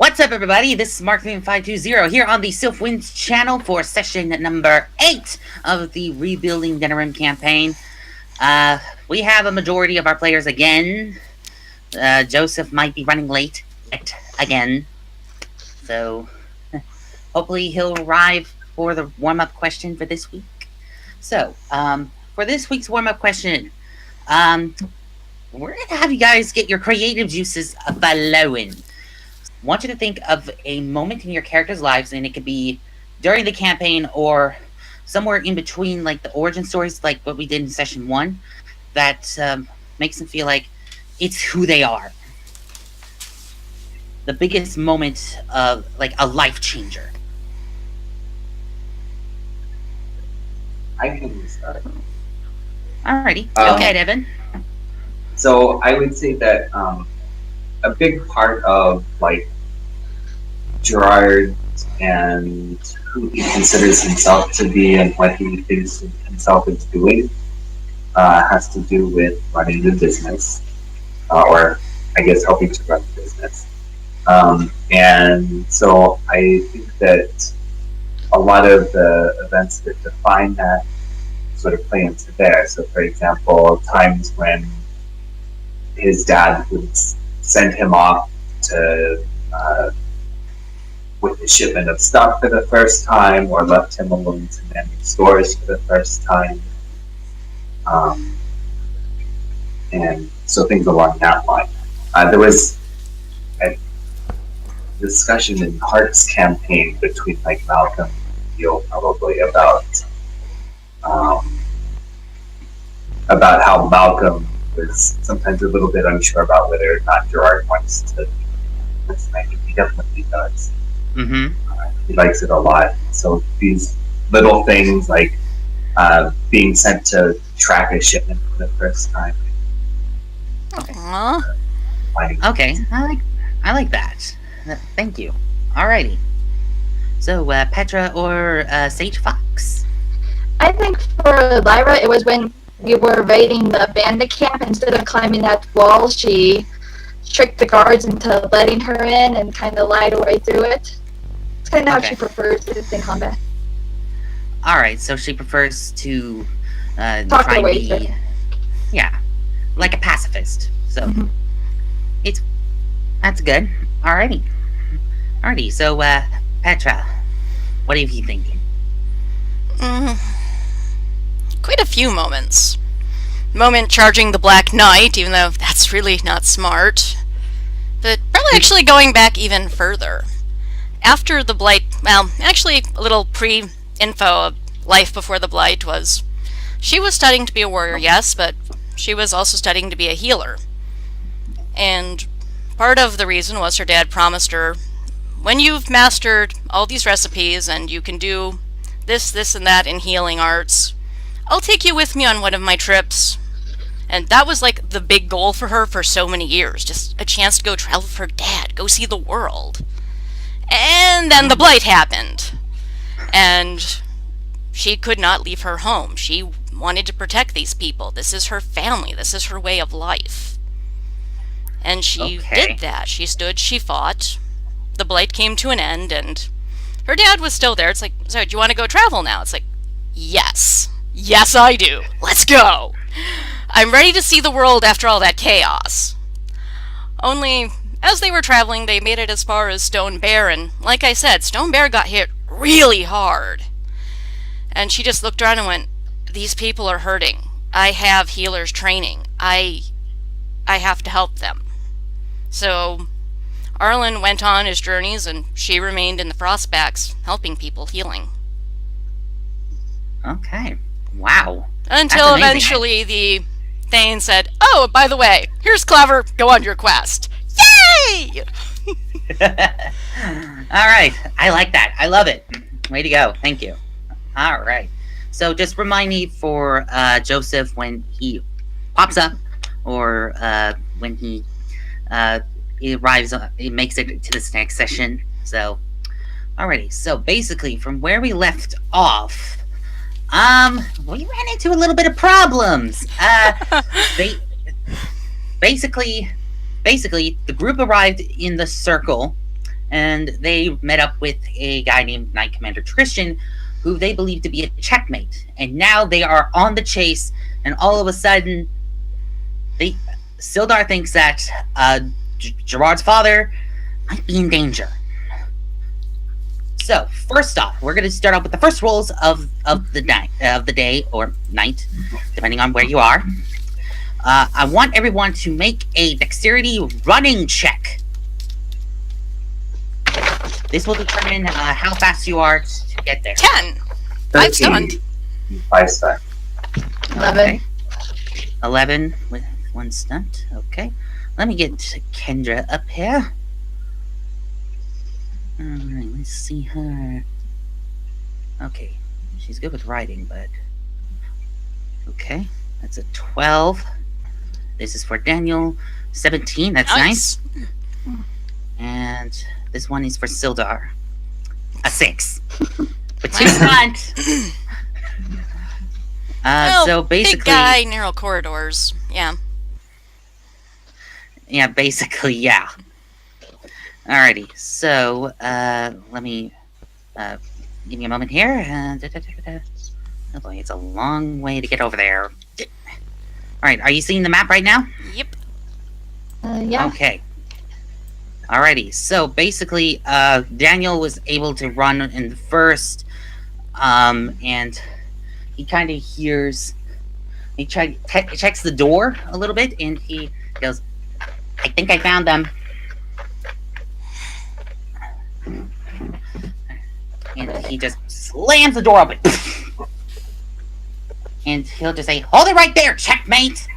What's up, everybody? This is Mark520 here on the TheSylphWind channel for session number 8 of the Rebuilding Denerim campaign. We have a majority of our players again. Joseph might be running late yet again. So, hopefully he'll arrive for the warm-up question for this week. So, for this week's warm-up question, we're going to have you guys get your creative juices flowing. I want you to think of a moment in your characters' lives, and it could be during the campaign or somewhere in between, like the origin stories, like what we did in session 1, that makes them feel like it's who they are. The biggest moment of, like, a life changer. I can start. Alrighty, go ahead, Evan. So I would say that a big part of like Gerard and who he considers himself to be and what he thinks himself is doing has to do with running the business, or I guess helping to run the business. And so I think that a lot of the events that define that sort of play into there. So, for example, times when his dad would send him off to with a shipment of stuff for the first time, or left him alone to manage stores for the first time, and so things along that line. There was a discussion in Hart's campaign between like Malcolm and Neil probably about how Malcolm was sometimes a little bit unsure about whether or not Gerard wants to listen. I think he definitely does. Mm-hmm. He likes it a lot. So these little things like being sent to track a shipment for the first time. Aww. Okay, I like that. Thank you. Alrighty. So, Petra or Sage Fox? I think for Lyra, it was when we were raiding the bandit camp. Instead of climbing that wall, she tricked the guards into letting her in and kind of lied her way through it. It's kind of how she prefers it in combat. Alright, so she prefers to Talk try her and way be, through. yeah, like a pacifist. So, that's good. Alrighty. Alrighty, so, Petra, what are you thinking? Quite a few moments. Moment charging the Black Knight, even though that's really not smart. But probably actually going back even further. After the Blight, well, actually a little pre-info of life before the Blight was, she was studying to be a warrior, yes, but she was also studying to be a healer. And part of the reason was her dad promised her, when you've mastered all these recipes and you can do this, and that in healing arts, I'll take you with me on one of my trips. And that was like the big goal for her for so many years. Just a chance to go travel with her dad, go see the world. And then the Blight happened. And she could not leave her home. She wanted to protect these people. This is her family. This is her way of life. And she did that. She stood, she fought. The Blight came to an end, and her dad was still there. It's like, so do you want to go travel now? It's like, yes. Yes, I do. Let's go. I'm ready to see the world after all that chaos. Only, as they were traveling, they made it as far as Stone Bear, and like I said, Stone Bear got hit really hard. And she just looked around and went, these people are hurting. I have healers training. I have to help them. So Arlen went on his journeys, and she remained in the Frostbacks, helping people, healing. Okay. Wow. Until eventually the Thane said, oh, by the way, here's Clever, go on your quest. Yay! Alright, I like that. I love it. Way to go. Thank you. Alright. So just remind me for Joseph when he pops up, or when he arrives, he makes it to this next session. So, alrighty. So basically, from where we left off, we ran into a little bit of problems. Basically, the group arrived in the circle, and they met up with a guy named Knight Commander Christian, who they believe to be a checkmate. And now they are on the chase, and all of a sudden, Sildar thinks that Gerard's father might be in danger. So, first off, we're going to start off with the first rolls of the day or night, depending on where you are. I want everyone to make a dexterity running check. This will determine how fast you are to get there. 10. 5 stunned. 5 stunned. 11. Okay. 11 with 1 stunt. Okay. Let me get Kendra up here. Alright, let's see her. Okay. She's good with writing, but... Okay. That's a 12. This is for Daniel. 17. That's nice. And this one is for Sildar. A 6. But 2 stunt. So basically... Big guy, narrow corridors. Yeah. Yeah, basically, yeah. Alrighty, so, let me, give me a moment here. Oh boy, it's a long way to get over there. Alright, are you seeing the map right now? Yep. Yeah. Okay. Alrighty, so basically, Daniel was able to run in the first, and he kind of hears, he checks the door a little bit, and he goes, I think I found them. And he just slams the door open. And he'll just say, hold it right there, checkmate!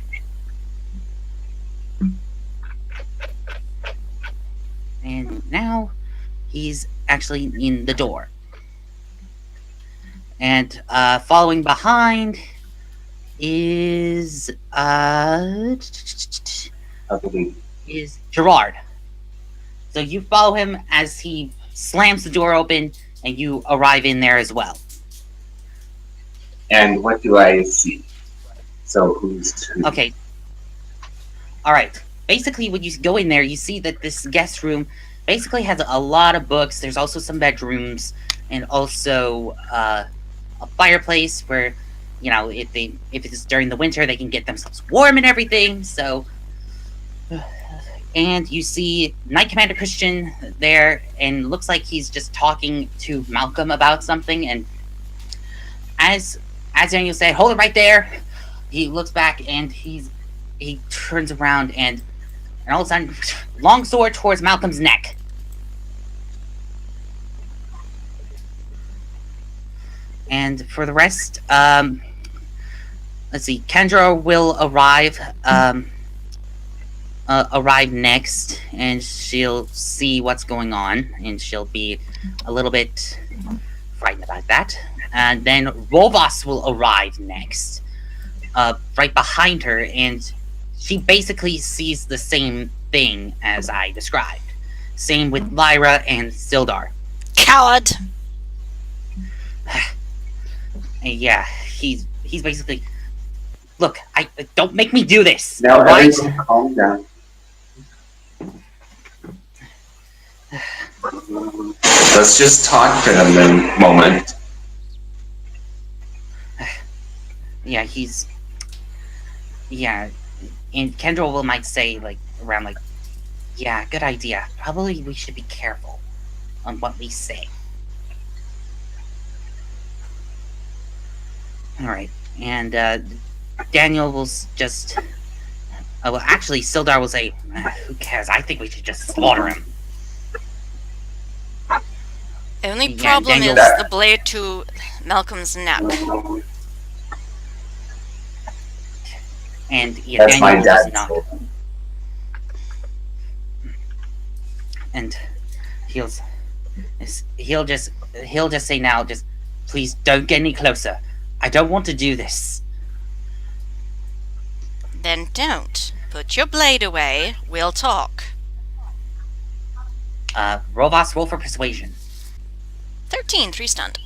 And now he's actually in the door. And following behind is is Gerard. So you follow him as he slams the door open, and you arrive in there as well. And what do I see? So who's who? Okay. Alright. Basically, when you go in there, you see that this guest room basically has a lot of books. There's also some bedrooms, and also a fireplace where, you know, if it's during the winter, they can get themselves warm and everything. So, and you see Knight Commander Christian there, and looks like he's just talking to Malcolm about something. And as Daniel said, hold it right there, he looks back and he turns around, and all of a sudden, long sword towards Malcolm's neck. And for the rest, let's see, Kendra will arrive next, and she'll see what's going on, and she'll be a little bit frightened about that. And then Rovas will arrive next, right behind her, and she basically sees the same thing as I described. Same with Lyra and Sildar. Coward! And yeah, he's basically, look, don't make me do this. Now right? everyone calm down. Let's just talk for a moment. Yeah, and Kendra might say, like, around, like, yeah, good idea. Probably we should be careful on what we say. Alright, and, Daniel will just... well, actually, Sildar will say, who cares? I think we should just slaughter him. The only Yeah, problem Daniel- is the blade to Malcolm's neck. And yeah, That's Daniel my will just dad's nod. And he'll just say now, just please don't get any closer. I don't want to do this. Then don't. Put your blade away. We'll talk. Rovas, roll for persuasion. 13, 3 stunned.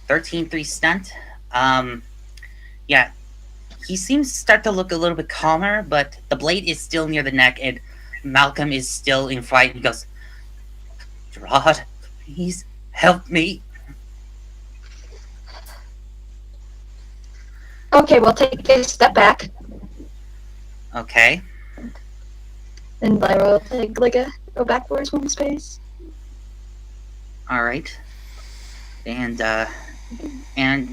13, 3 stunt. Yeah, he seems to start to look a little bit calmer, but the blade is still near the neck, and Malcolm is still in fright. He goes, Strahd, please help me. Okay, we'll take a step back. Okay. And Lyra will take like a go backwards one space. All right. And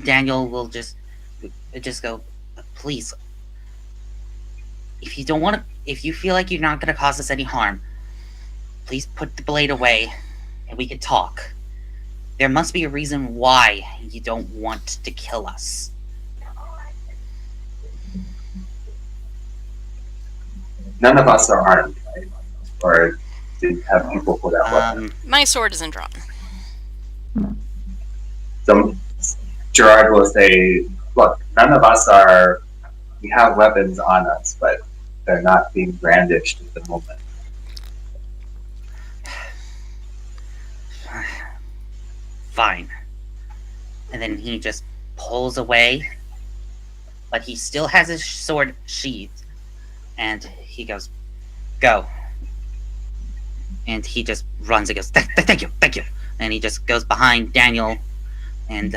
Daniel will just go, please. If you don't want to, if you feel like you're not going to cause us any harm, please put the blade away, and we can talk. There must be a reason why you don't want to kill us. None of us are armed, right? Or did have people pull out weapons. My sword isn't drawn. So Gerard will say, look, none of us are, we have weapons on us, but they're not being brandished at the moment. Fine. And then he just pulls away, but he still has his sword sheathed. And he goes, go. And he just runs and goes, thank you. And he just goes behind Daniel, and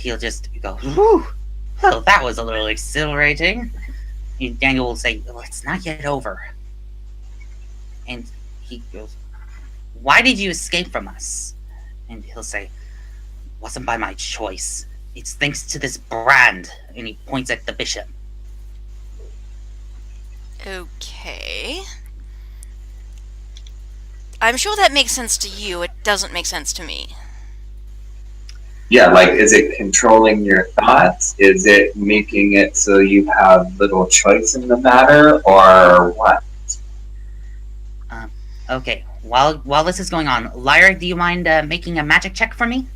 he'll just go, whew, well, that was a little exhilarating. And Daniel will say, well, it's not yet over. And he goes, why did you escape from us? And he'll say, wasn't by my choice. It's thanks to this brand. And he points at the bishop. Okay. I'm sure that makes sense to you. It doesn't make sense to me. Yeah, like, is it controlling your thoughts? Is it making it so you have little choice in the matter, or what? Okay, while this is going on, Lyra, do you mind making a magic check for me?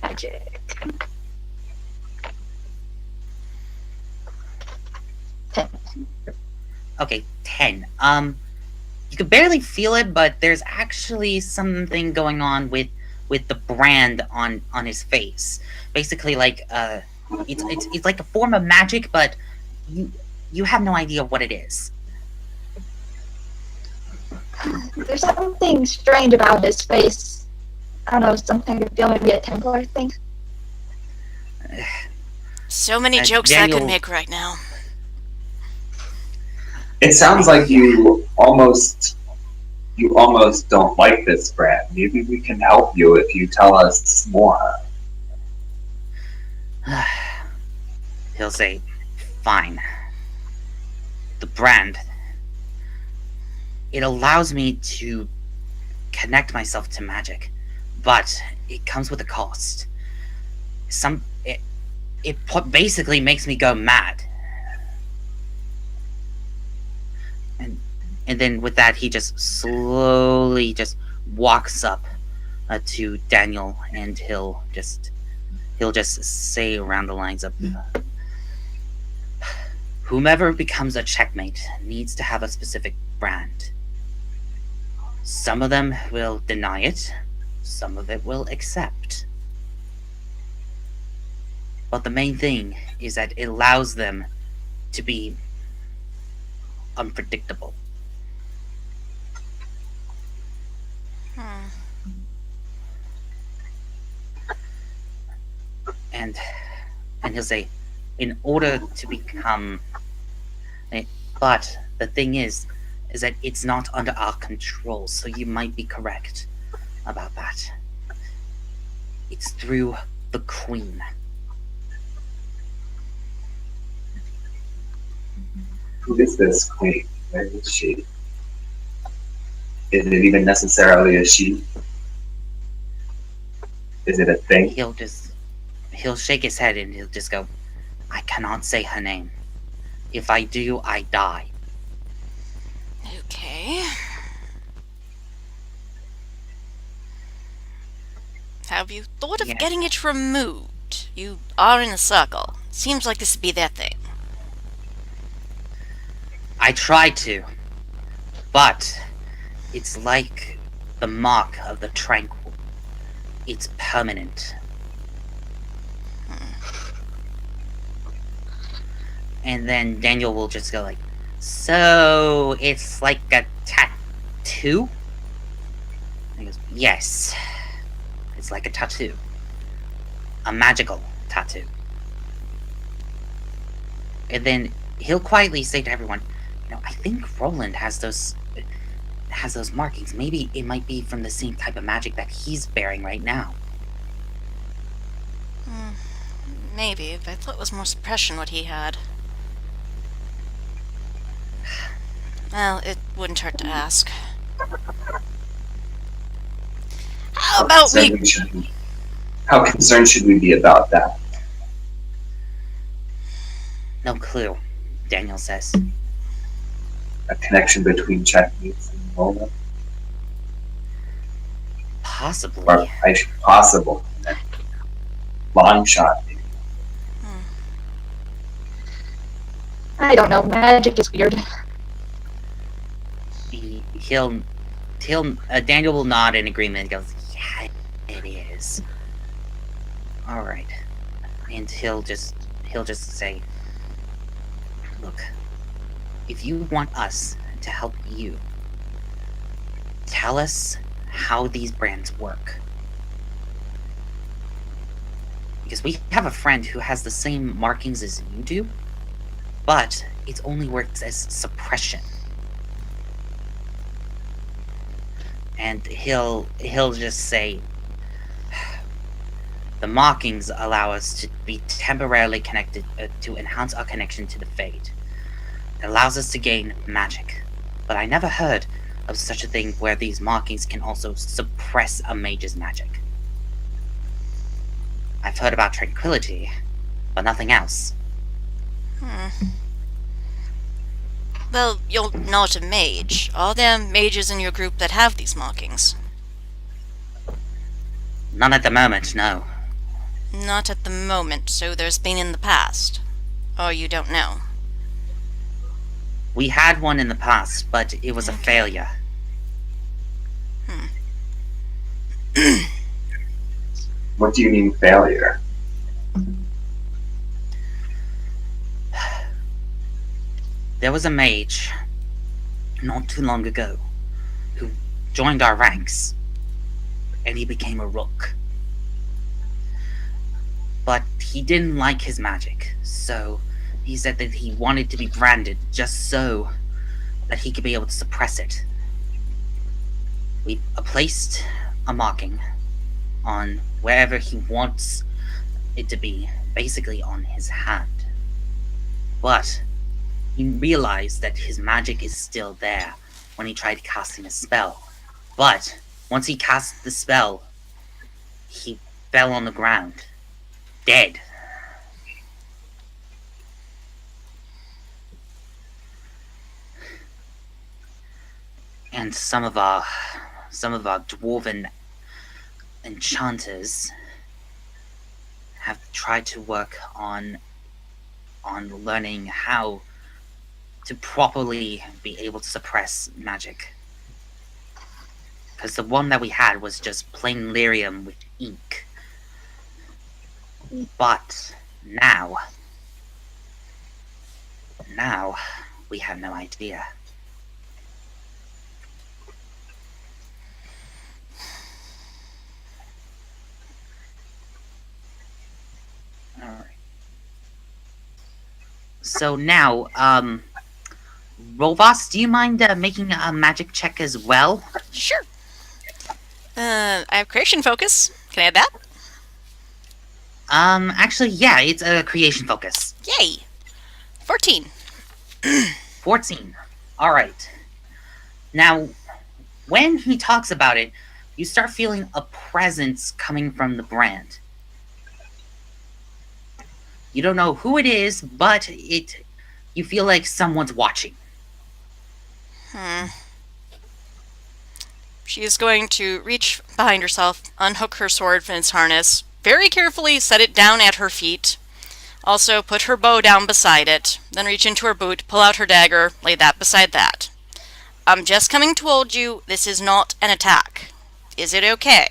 Magic. Okay, 10. You could barely feel it, but there's actually something going on with the brand on his face. Basically, like it's like a form of magic, but you have no idea what it is. There's something strange about his face. I don't know, something I feel maybe a Templar thing. So many jokes Daniel, I could make right now. It sounds like you almost don't like this brand. Maybe we can help you if you tell us more. He'll say, fine. The brand, it allows me to connect myself to magic, but it comes with a cost. It basically makes me go mad. And then with that, he just slowly just walks up to Daniel, and he'll just say around the lines of, whomever becomes a checkmate needs to have a specific brand. Some of them will deny it, some of it will accept. But the main thing is that it allows them to be unpredictable. And he'll say, in order to become... But the thing is that it's not under our control, so you might be correct about that. It's through the Queen. Who is this queen? Where is she? Is it even necessarily a she? Is it a thing? He'll shake his head and he'll just go, I cannot say her name. If I do, I die. Okay. Have you thought of getting it removed? You are in a circle. Seems like this would be their thing. I tried to, but it's like the mark of the tranquil. It's permanent. And then Daniel will just go like, So, it's like a tattoo? He goes, yes. It's like a tattoo. A magical tattoo. And then he'll quietly say to everyone, I think Roland has those markings. Maybe it might be from the same type of magic that he's bearing right now. Maybe, but I thought it was more suppression what he had. Well, it wouldn't hurt to ask. How about we... How concerned should we be about that? No clue, Daniel says. A connection between Checkmates and Roland? Possibly. Or possible. Long shot, maybe. I don't know. Magic is weird. Daniel will nod in agreement and goes, yeah, it is. Alright. And he'll just say, look, if you want us to help you, tell us how these brands work. Because we have a friend who has the same markings as you do, but it only works as suppression. And he'll just say, the markings allow us to be temporarily connected to enhance our connection to the Fade. It allows us to gain magic. But I never heard of such a thing where these markings can also suppress a mage's magic. I've heard about tranquility, but nothing else. Well, you're not a mage. Are there mages in your group that have these markings? None at the moment, no. Not at the moment, so there's been in the past. Or you don't know. We had one in the past, but it was a failure. What do you mean failure? There was a mage, not too long ago, who joined our ranks, and he became a rook. But he didn't like his magic, so he said that he wanted to be branded just so that he could be able to suppress it. We placed a marking on wherever he wants it to be, basically on his hand. But he realized that his magic is still there when he tried casting a spell. But once he cast the spell, he fell on the ground, dead. And some of our dwarven enchanters have tried to work on learning how to properly be able to suppress magic. Because the one that we had was just plain lyrium with ink. But now we have no idea. Alright. So now, Rovas, do you mind making a magic check as well? Sure. I have creation focus. Can I add that? Actually, yeah, it's a creation focus. Yay! 14. 14. Alright. Now, when he talks about it, you start feeling a presence coming from the brand. You don't know who it is, but you feel like someone's watching. She is going to reach behind herself, unhook her sword from its harness, very carefully set it down at her feet, also put her bow down beside it, then reach into her boot, pull out her dagger, lay that beside that. I'm just coming told you this is not an attack. Is it okay?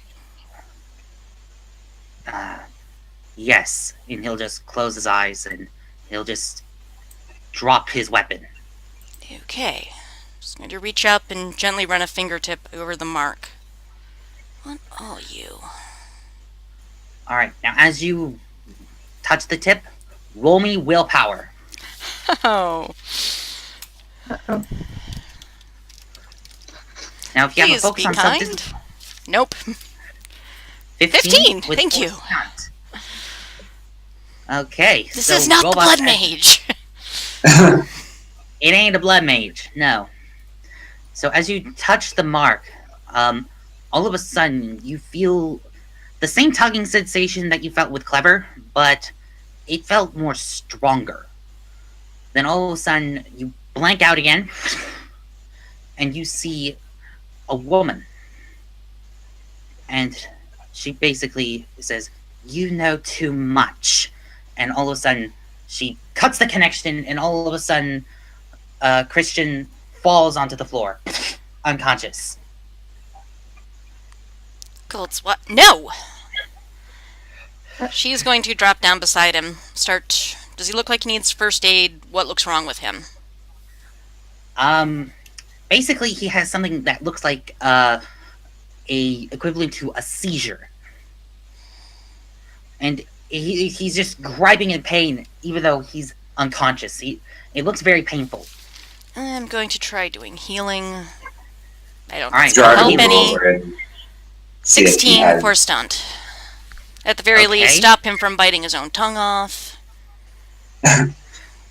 Yes. And he'll just close his eyes and he'll just drop his weapon. Okay. Just going to reach up and gently run a fingertip over the mark. What are you? Alright, now as you touch the tip, roll me willpower. Oh. Uh-oh. Now if you have a Please focus be on kind. self-discipline, Nope. 15, with thank force you. count. Okay, This so is not the Robot blood has- mage. It ain't a blood mage, no. So as you touch the mark, all of a sudden you feel the same tugging sensation that you felt with Clever, but it felt more stronger. Then all of a sudden you blank out again, and you see a woman. And she basically says, "You know too much." And all of a sudden she cuts the connection, and all of a sudden Christian falls onto the floor, unconscious. Golds, what? No! She's going to drop down beside him. Does he look like he needs first aid? What looks wrong with him? Basically he has something that looks like a equivalent to a seizure. And he's just griping in pain, even though he's unconscious. It looks very painful. I'm going to try doing healing. I don't Alright, think it's going to help Jordan, any. 16 for stunt. At the very least, stop him from biting his own tongue off.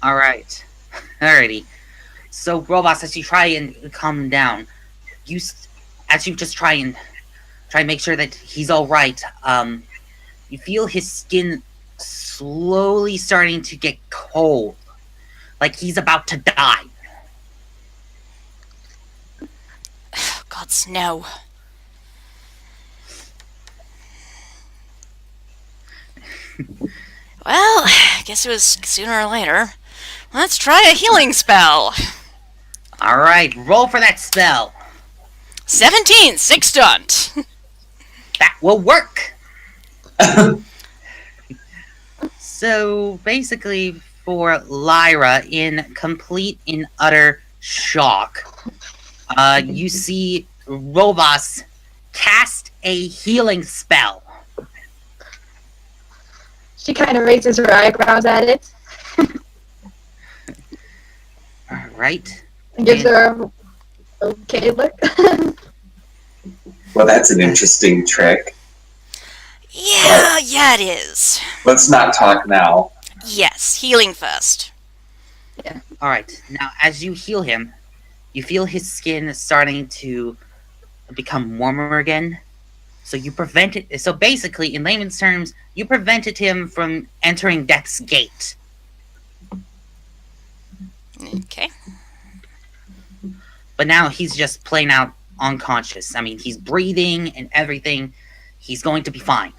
Alright. Alrighty. So, Robots, as you try and calm him down, as you just try and make sure that he's alright, you feel his skin slowly starting to get cold. Like he's about to die. Gods, no. Well, I guess it was sooner or later. Let's try a healing spell. Alright, roll for that spell. 17, 6 stunt. That will work. So, basically, for Lyra, in complete and utter shock, you see Rovas cast a healing spell. She kind of raises her eyebrows at it Alright. and gives her a okay look. Well, that's an interesting trick. Yeah, it is. Let's not talk now. Yes, healing first. Alright, now as you heal him, you feel his skin starting to become warmer again. So you prevented. So basically, in layman's terms, you prevented him from entering Death's Gate. Okay. But now he's just plain out unconscious. I mean, he's breathing and everything. He's going to be fine.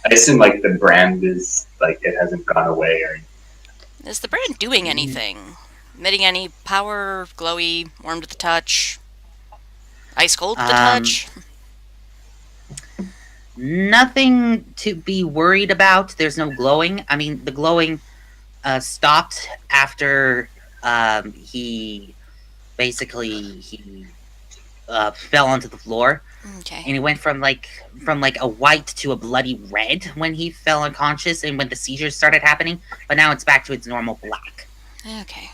I assume like the brand is like it hasn't gone away or. Is the brand doing anything? Emitting any power, glowy, warm to the touch, ice cold to the touch? Nothing to be worried about. There's no glowing. I mean, the glowing stopped after he fell onto the floor. Okay. And he went from like a white to a bloody red when he fell unconscious and when the seizures started happening. But now it's back to its normal black. Okay.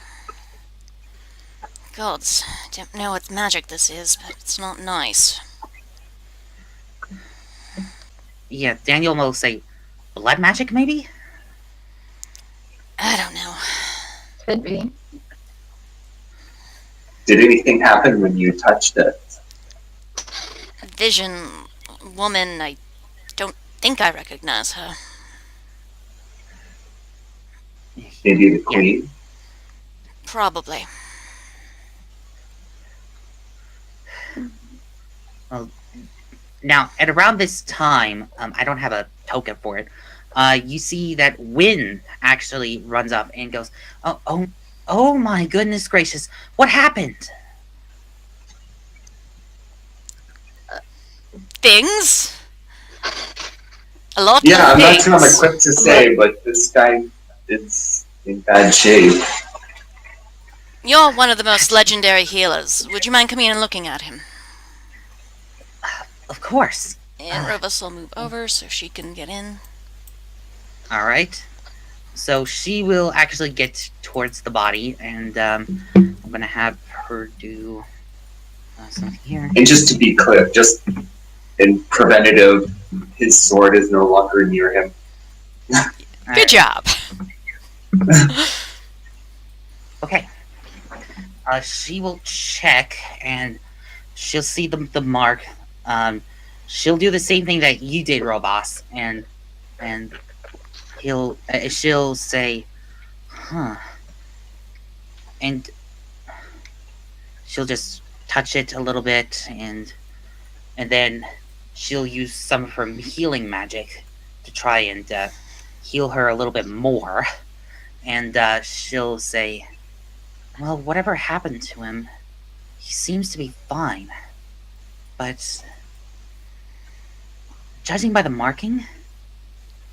Gods, don't know what magic this is, but it's not nice. Yeah, Daniel will say, blood magic maybe? I don't know. Could be. Did anything happen when you touched it? Vision woman, I don't think I recognize her. Maybe the queen? Probably. Well, now, at around this time, I don't have a token for it, you see that Wynn actually runs up and goes, oh my goodness gracious, what happened? Things? A lot Yeah, of I'm not things. sure I'm equipped to say, but this guy is in bad shape. You're one of the most legendary healers. Would you mind coming in and looking at him? Of course. And Robus will move over so she can get in. All right. So she will actually get towards the body, and I'm gonna have her do something here. And just to be clear, just in preventative, his sword is no longer near him. Good job. Okay. She will check, and she'll see the mark. She'll do the same thing that you did, Robos, and she'll say, "Huh," and she'll just touch it a little bit, and then she'll use some of her healing magic to try and heal her a little bit more, and she'll say, "Well, whatever happened to him, he seems to be fine, but judging by the marking,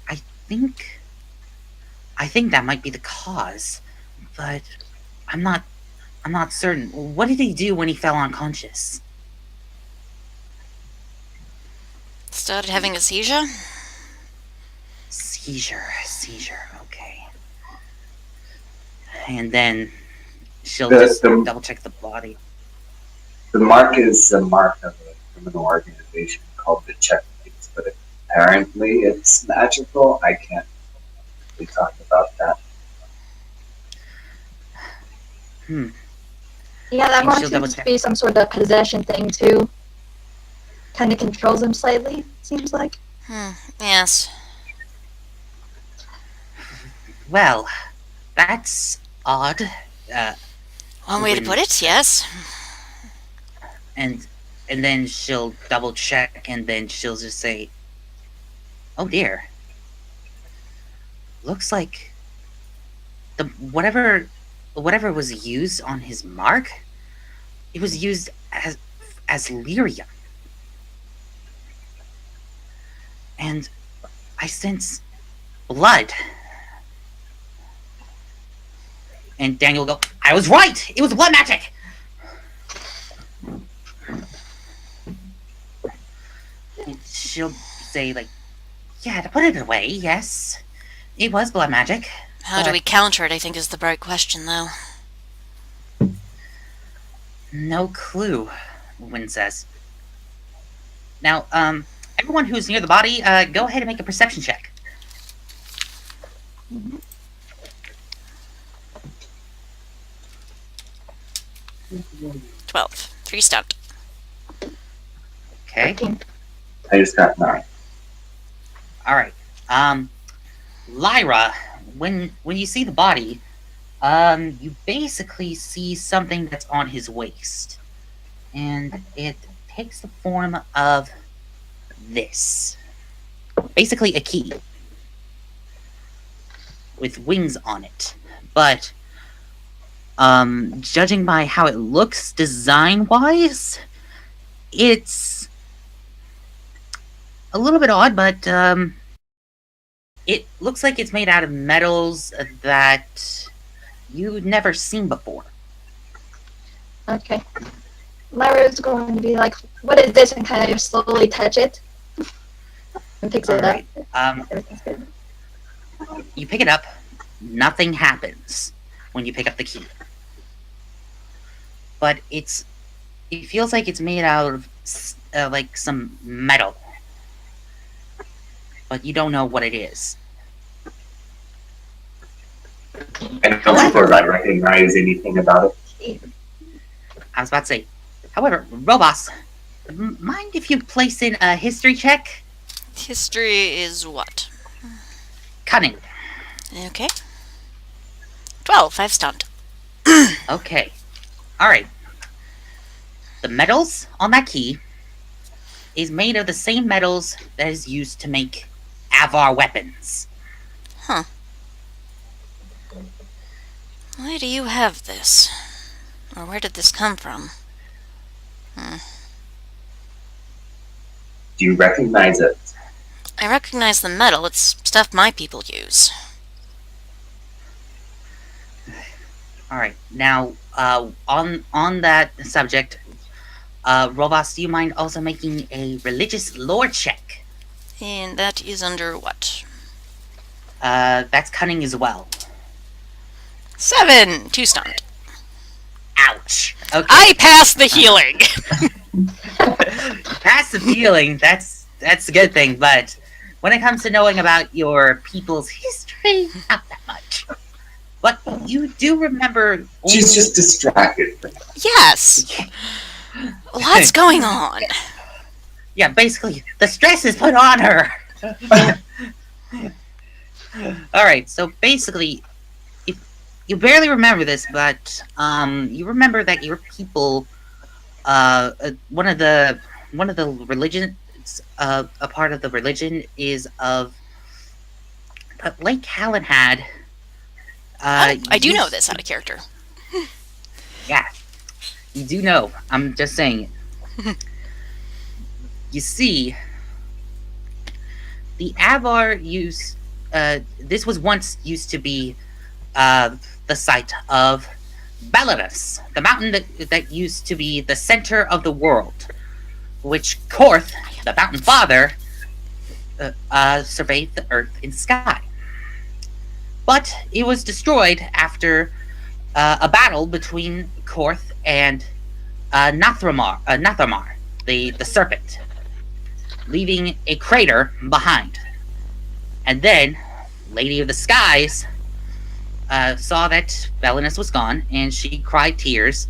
I think that might be the cause, but I'm not certain. What did he do when he fell unconscious?" Started having a seizure? Seizure, okay. And then she'll double check the body. The mark is a mark of a criminal organization called the Checkmates, but apparently it's magical. I can't really talk about that. Yeah, that And mark she'll double seems to check. be some sort of possession thing too. Kind of controls him slightly, seems like. Yes. Well, that's odd. One way to put it, yes. And then she'll double check, and then she'll just say, "Oh dear. Looks like whatever was used on his mark, it was used as lyrium. And I sense blood." And Daniel will go, "I was right! It was blood magic!" And she'll say, like, "Yeah, to put it away, yes. It was blood magic." How do we counter it, I think, is the bright question, though. No clue, Wynn says. Now, everyone who's near the body, go ahead and make a perception check. 12. 3 stunned. Okay. 13. I just got 9. All right. Lyra, when you see the body, you basically see something that's on his waist, and it takes the form of this. Basically, a key with wings on it, but judging by how it looks design-wise, it's a little bit odd, but it looks like it's made out of metals that you've never seen before. Okay. Lyra's going to be like, "What is this?" and kind of slowly touch it. And picks it Alright, up. Everything's good. You pick it up, nothing happens when you pick up the key. But it feels like it's made out of like some metal. But you don't know what it is. I don't suppose I recognize anything about it. I was about to say, however, Robos, mind if you place in a history check? History is what? Cunning. Okay. 12. 5 stunned. Okay. Alright. The metals on that key is made of the same metals that is used to make Avar weapons. Huh. Why do you have this? Or where did this come from? Do you recognize it? I recognize the metal. It's stuff my people use. All right. Now, on that subject, Rovas, do you mind also making a religious lore check? And that is under what? That's cunning as well. 7. 2 stunned. Ouch. Okay. I passed the healing. Passive healing. That's a good thing, but when it comes to knowing about your people's history, not that much. But you do remember. She's just distracted. Yes. Lots going on. Yeah, basically, the stress is put on her. Alright, so basically, if you barely remember this, but you remember that your people, one of the religions, a part of the religion is of Lake Hallenhad. I do know this out of character. Yeah, you do know. I'm just saying it. You see, the Avar used. This was once used to be the site of Belenas, the mountain that used to be the center of the world, which Korth, the mountain father, surveyed the earth and sky. But it was destroyed after a battle between Korth and Nathamar, the serpent, leaving a crater behind. And then, Lady of the Skies saw that Belenas was gone, and she cried tears,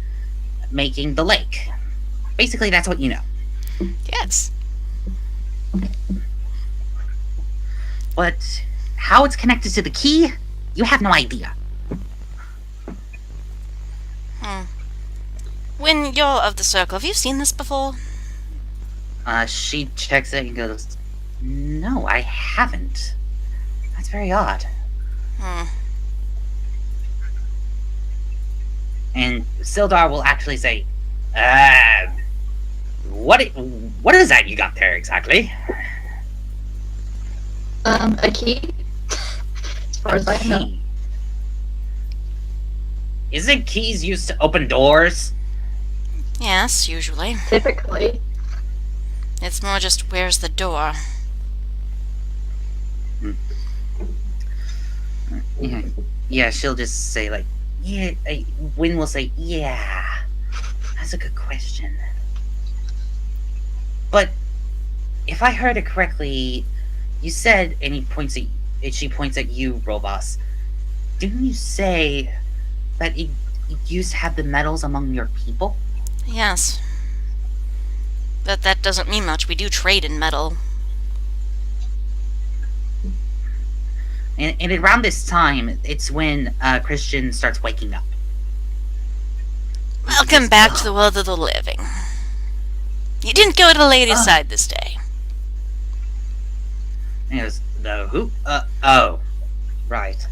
making the lake. Basically, that's what you know. Yes. But how it's connected to the key, you have no idea. When you're of the circle, have you seen this before? She checks it and goes, "No, I haven't. That's very odd." And Sildar will actually say, what is that you got there exactly?" A key? As far as I know. Key. Isn't keys used to open doors? Yes, usually. Typically. It's more just where's the door. Yeah, she'll just say like, yeah. Wynn will say, "Yeah, that's a good question." But if I heard it correctly, you said, and she points at you, Robos. Didn't you say that it used to have the metals among your people? Yes. But that doesn't mean much. We do trade in metal. And around this time, it's when Christian starts waking up. Welcome back to the world of the living. You didn't go to the lady's side this day. And he goes, "The who? Oh. Right."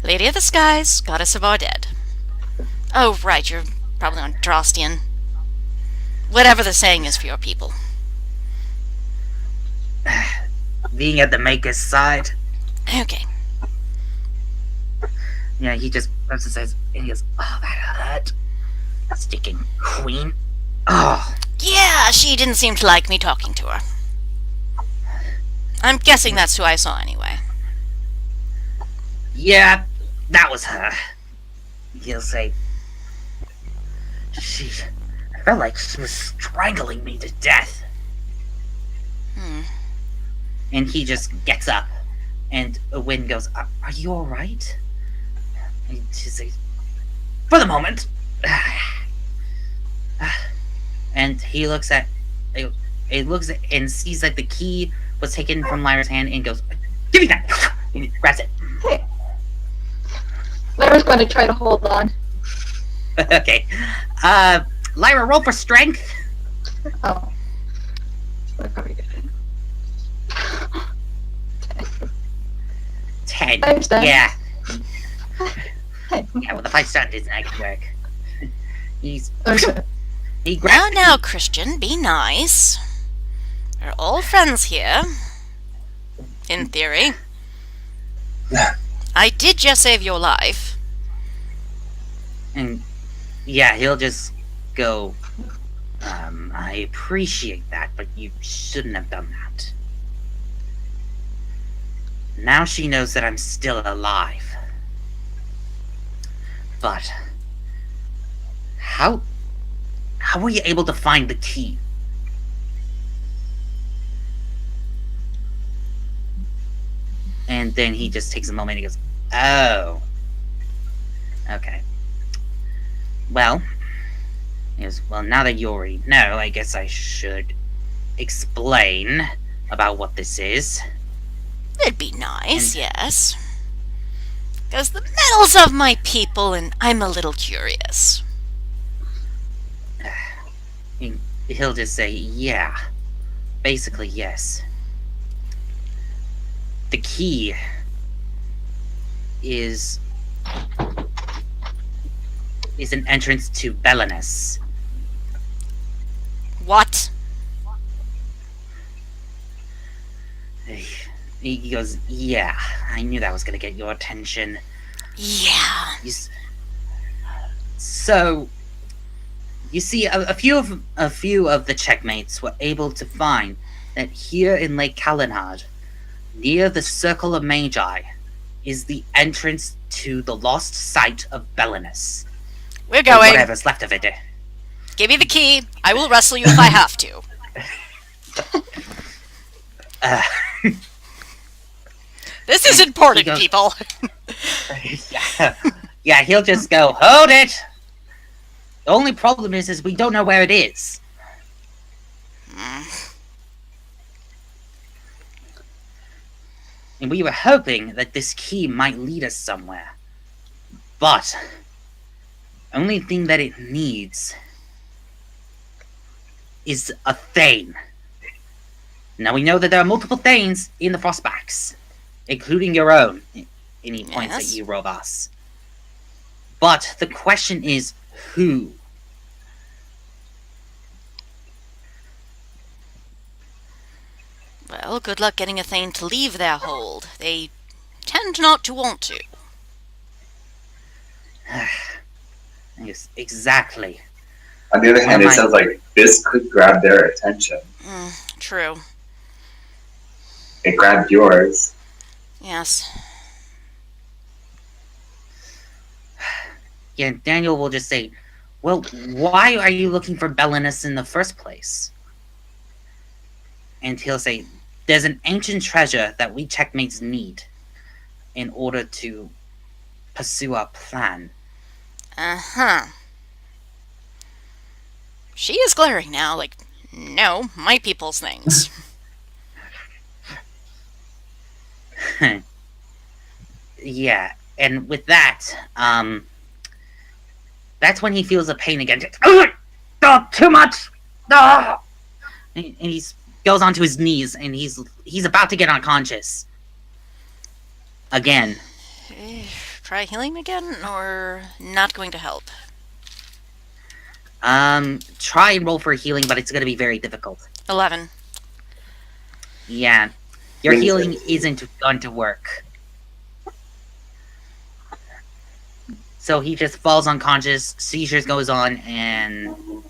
Lady of the Skies, goddess of our dead. Oh, right, you're probably on Drostian. Whatever the saying is for your people. Being at the Maker's side. Okay. Yeah, he just and says, and he goes, "Oh, that hurt. Sticking queen. Oh." Yeah, she didn't seem to like me talking to her. I'm guessing that's who I saw anyway. Yeah, that was her. He'll say, I felt like she was strangling me to death." And he just gets up, and Wynn goes, Are you alright?" And she says, "For the moment." And he looks at, it looks at, and sees that the key was taken from Lyra's hand, and goes, "Give me that!" And he grabs it. Hey. Lyra's going to try to hold on. Okay. Lyra, roll for strength. Oh. What are we doing? 10. 5 star. Yeah. Yeah, well, the 5 star isn't gonna work. Okay. He grabs Now, Christian, be nice. We're all friends here. In theory. I did just save your life. And yeah, he'll just go, I appreciate that, but you shouldn't have done that. Now she knows that I'm still alive. But how were you able to find the key? And then he just takes a moment and he goes, oh. Okay. Well, he goes, well, now that you already know, I guess I should explain about what this is. It'd be nice, yes. Because the metals of my people, and I'm a little curious. He'll just say, yeah. Basically, yes. The key is an entrance to Belenas. What? He goes, yeah, I knew that was going to get your attention. Yeah. So, you see, a few of the checkmates were able to find that here in Lake Kalinhad, near the Circle of Magi, is the entrance to the lost site of Belenas. We're going. Whatever's left of it. Give me the key. I will wrestle you if I have to. This is important, people. Yeah, he'll just go, hold it! The only problem is we don't know where it is. And we were hoping that this key might lead us somewhere. But, only thing that it needs is a Thane. Now we know that there are multiple Thanes in the Frostbacks, including your own, any points that you rob us. But the question is, who? Well, good luck getting a Thane to leave their hold. They tend not to want to. Yes, exactly. On the other hand, it sounds like this could grab their attention. True. It grabbed yours. Yes. Yeah, Daniel will just say, well, why are you looking for Belenas in the first place? And he'll say, there's an ancient treasure that we checkmates need in order to pursue our plan. Uh-huh. She is glaring now, like, no, my people's things. Yeah, and with that, that's when he feels the pain again. Oh, too much! Oh! And he goes onto his knees, and he's about to get unconscious. Again. Try healing again, or not going to help? Try and roll for healing, but it's going to be very difficult. 11. Yeah. Your healing isn't going to work. So he just falls unconscious, seizures goes on, and...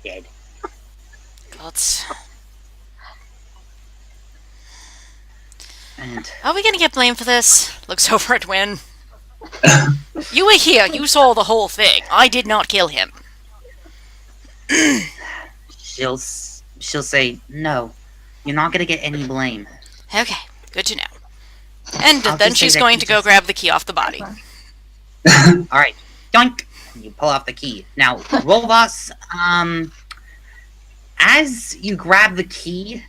dead. Gods. And... Are we gonna get blamed for this? Looks over at Wynn. You were here, you saw the whole thing. I did not kill him. She'll say, no, you're not gonna get any blame. Okay, good to know. And I'll then just say she's that going you to go grab the key off the body. Alright, doink! You pull off the key. Now, robots, as you grab the key,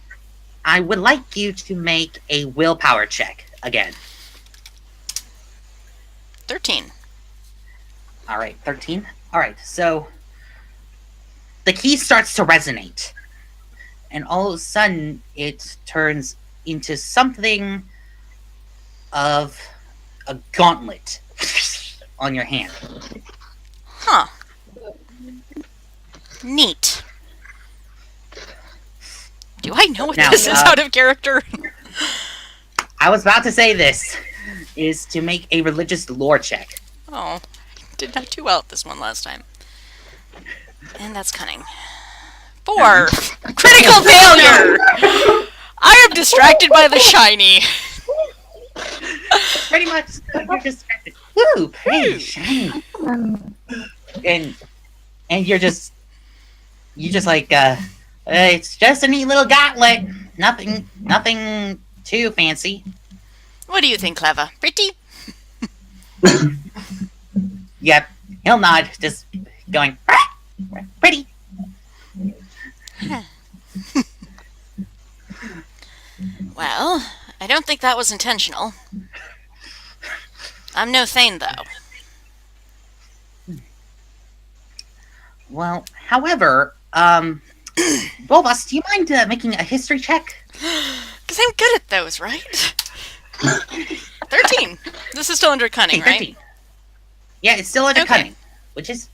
I would like you to make a willpower check again. 13. Alright, 13. Alright, so the key starts to resonate. And all of a sudden, it turns into something of a gauntlet on your hand. Huh. Neat. Do I know what Now, this is out of character? I was about to say this, is to make a religious lore check. Oh. Did not do well at this one last time. And that's cunning. 4. Critical failure! I am distracted by the shiny. Pretty much, you're distracted. Woo, pretty shiny. And you're just like, it's just a neat little gauntlet. Nothing too fancy. What do you think, Clever? Pretty? Yep, he'll nod, just going, pretty. Well, I don't think that was intentional. I'm no Thane, though. Well, however, Bulbos, do you mind making a history check? Because I'm good at those, right? 13. This is still under cunning, Okay, right? 13. Yeah, it's still under Okay. cunning, which is,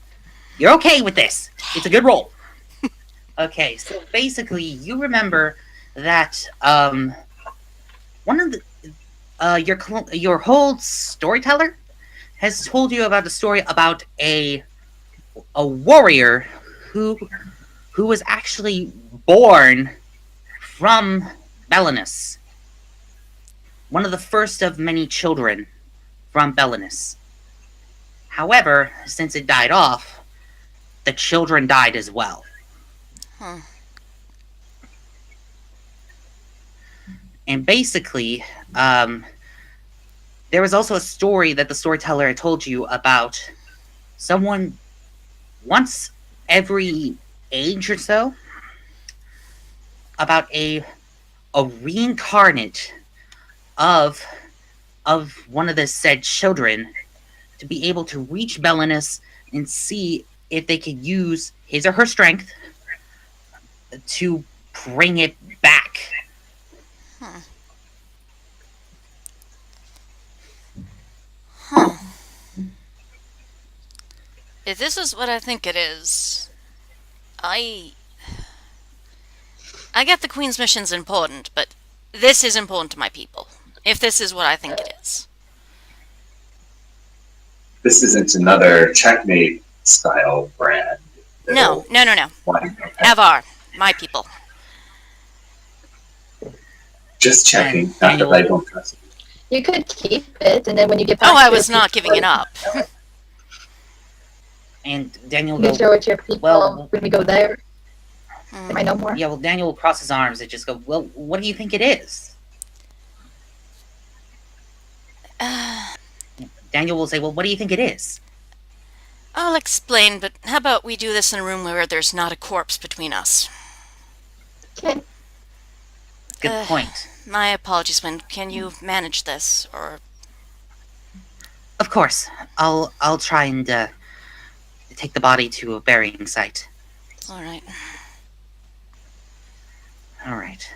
you're okay with this. It's a good roll. Okay, so basically, you remember that one of the your whole storyteller has told you about a story about a warrior who was actually born from Belenas, one of the first of many children from Belenas. However, since it died off, the children died as well. Huh. And basically, there was also a story that the storyteller had told you about someone once every age or so, about a reincarnate of one of the said children to be able to reach Belenas and see if they could use his or her strength to bring it back. Huh. Huh. If this is what I think it is, I get the Queen's mission's important, but this is important to my people. If this is what I think it is. This isn't another Checkmate style brand. No. Why- Avar, my people. Just checking. And Not that I don't trust it. You could keep it, and then when you get back Oh, I to was not giving it up. And Daniel You will show it to your people well- when we go there. Hmm. Am I know more? yeah, well, Daniel will cross his arms and just go, well, what do you think it is? Daniel will say, well, what do you think it is? I'll explain, but how about we do this in a room where there's not a corpse between us? Okay. Good point. My apologies, Wind. Can you manage this, or... Of course, I'll try and take the body to a burying site. Alright. All right.